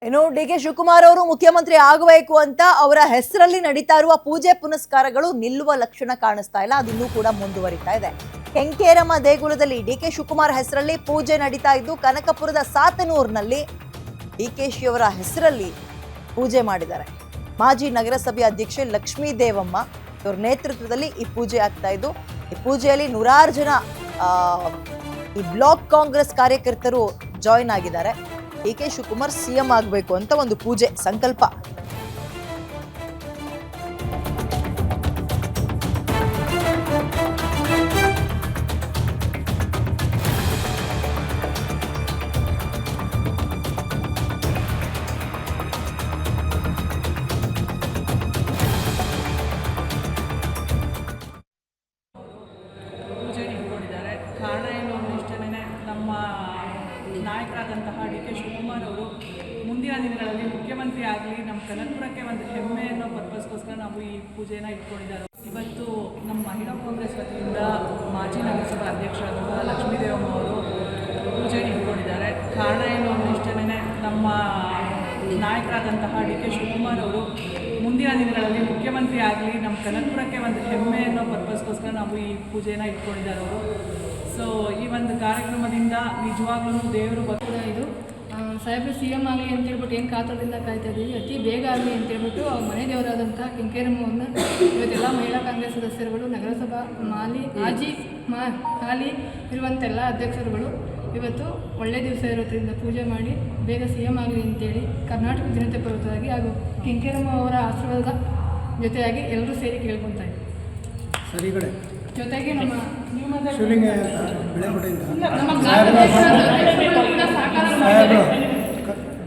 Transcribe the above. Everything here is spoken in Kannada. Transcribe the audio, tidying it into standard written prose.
ಇನ್ನು ಡಿ.ಕೆ. ಶಿವಕುಮಾರ್ ಅವರು ಮುಖ್ಯಮಂತ್ರಿ ಆಗಬೇಕು ಅಂತ ಅವರ ಹೆಸರಲ್ಲಿ ನಡೀತಾ ಇರುವ ಪೂಜೆ ಪುನಸ್ಕಾರಗಳು ನಿಲ್ಲುವ ಲಕ್ಷಣ ಕಾಣಿಸ್ತಾ ಇಲ್ಲ. ಅದಿನ್ನೂ ಕೂಡ ಮುಂದುವರಿತಾ ಇದೆ. ಕೆಂಕೇರಮ್ಮ ದೇಗುಲದಲ್ಲಿ ಡಿ.ಕೆ. ಶಿವಕುಮಾರ್ ಹೆಸರಲ್ಲಿ ಪೂಜೆ ನಡೀತಾ ಇದ್ದು, ಕನಕಪುರದ ಸಾತನೂರಿನಲ್ಲಿ ಡಿ.ಕೆ.ಶಿ ಅವರ ಹೆಸರಲ್ಲಿ ಪೂಜೆ ಮಾಡಿದ್ದಾರೆ. ಮಾಜಿ ನಗರಸಭೆ ಅಧ್ಯಕ್ಷೆ ಲಕ್ಷ್ಮೀ ದೇವಮ್ಮ ಇವರ ನೇತೃತ್ವದಲ್ಲಿ ಈ ಪೂಜೆ ಆಗ್ತಾ ಇದ್ದು, ಈ ಪೂಜೆಯಲ್ಲಿ ನೂರಾರು ಜನ ಈ ಬ್ಲಾಕ್ ಕಾಂಗ್ರೆಸ್ ಕಾರ್ಯಕರ್ತರು ಜಾಯಿನ್ ಆಗಿದ್ದಾರೆ. ಡಿ.ಕೆ. ಶಿವಕುಮಾರ್ ಸಿಎಂ ಆಗಬೇಕು ಅಂತ ಒಂದು ಪೂಜೆ ಸಂಕಲ್ಪ. ಕಾರಣ ಏನು ಅನ್ನೋಷ್ಟೇ ನಮ್ಮ ನಾಯಕರಾದಂತಹ ಡಿ.ಕೆ. ಶಿವಕುಮಾರ್ ಅವರು ಮುಂದಿನ ದಿನಗಳಲ್ಲಿ ಮುಖ್ಯಮಂತ್ರಿ ಆಗಲಿ, ನಮ್ಮ ಕನಕಪುರಕ್ಕೆ ಒಂದು ಹೆಮ್ಮೆ ಅನ್ನೋ ಪರ್ಪಸ್ಗೋಸ್ಕರ ನಾವು ಈ ಪೂಜೆನ ಇಟ್ಕೊಂಡಿದ್ದಾರೆ. ಇವತ್ತು ನಮ್ಮ ಮಹಿಳಾ ಕಾಂಗ್ರೆಸ್ ವತಿಯಿಂದ ಮಾಜಿ ನಗರಸಭಾ ಅಧ್ಯಕ್ಷರಾದಂತಹ ಲಕ್ಷ್ಮೀ ದೇವಮ್ಮ ಅವರು ಪೂಜೆನ ಇಟ್ಕೊಂಡಿದ್ದಾರೆ. ಕಾರಣ ಏನು ಅನ್ನೋಷ್ಟೇ ನಮ್ಮ ನಾಯಕರಾದಂತಹ ಡಿ.ಕೆ. ಶಿವಕುಮಾರ್ ಅವರು ಮುಂದಿನ ದಿನಗಳಲ್ಲಿ ಮುಖ್ಯಮಂತ್ರಿ ಆಗಲಿ, ನಮ್ಮ ಕನಕಪುರಕ್ಕೆ ಒಂದು ಹೆಮ್ಮೆ ಅನ್ನೋ ಪರ್ಪಸ್ಗೋಸ್ಕರ ನಾವು ಈ ಪೂಜೆನ ಇಟ್ಕೊಂಡಿದ್ದಾರೆ ಅವರು. ಸೊ ಈ ಒಂದು ಕಾರ್ಯಕ್ರಮದಿಂದ ನಿಜವಾಗ್ಲೂ ದೇವರು ಕೂಡ ಇದು ಸಾಹೇಬ್ರು ಸಿ ಎಮ್ ಆಗಲಿ ಅಂತೇಳ್ಬಿಟ್ಟು ಏನು ಕಾತರದಿಂದ ಕಾಯ್ತಾ ಇದ್ದೀವಿ, ಅತಿ ಬೇಗ ಆಗಲಿ ಅಂತೇಳ್ಬಿಟ್ಟು ಅವ್ರ ಮನೆ ದೇವರಾದಂಥ ಕೆಂಕೇರಮ್ಮವ್ರನ್ನ ಇವತ್ತೆಲ್ಲ ಮಹಿಳಾ ಕಾಂಗ್ರೆಸ್ ಸದಸ್ಯರುಗಳು, ನಗರಸಭಾ ಹಾಲಿ ಇರುವಂತೆಲ್ಲ ಅಧ್ಯಕ್ಷರುಗಳು ಇವತ್ತು ಒಳ್ಳೆಯ ದಿವಸ ಇರೋದ್ರಿಂದ ಪೂಜೆ ಮಾಡಿ ಬೇಗ ಸಿ ಎಮ್ ಆಗಲಿ ಅಂತೇಳಿ ಕರ್ನಾಟಕ ಜನತೆ ಪರವಾಗಿ ಹಾಗೂ ಕೆಂಕೇರಮ್ಮ ಅವರ ಆಶೀರ್ವಾದ ಜೊತೆಯಾಗಿ ಎಲ್ಲರೂ ಸೇರಿ ಕೇಳ್ಕೊತಾ ಇದ್ದೀವಿ. ಜೊತೆಗೆ ನಮ್ಮ ಶಿವಲಿಂಗ ಬೆಳೆಗುಡಿಯಿಂದ ನಮ್ಮ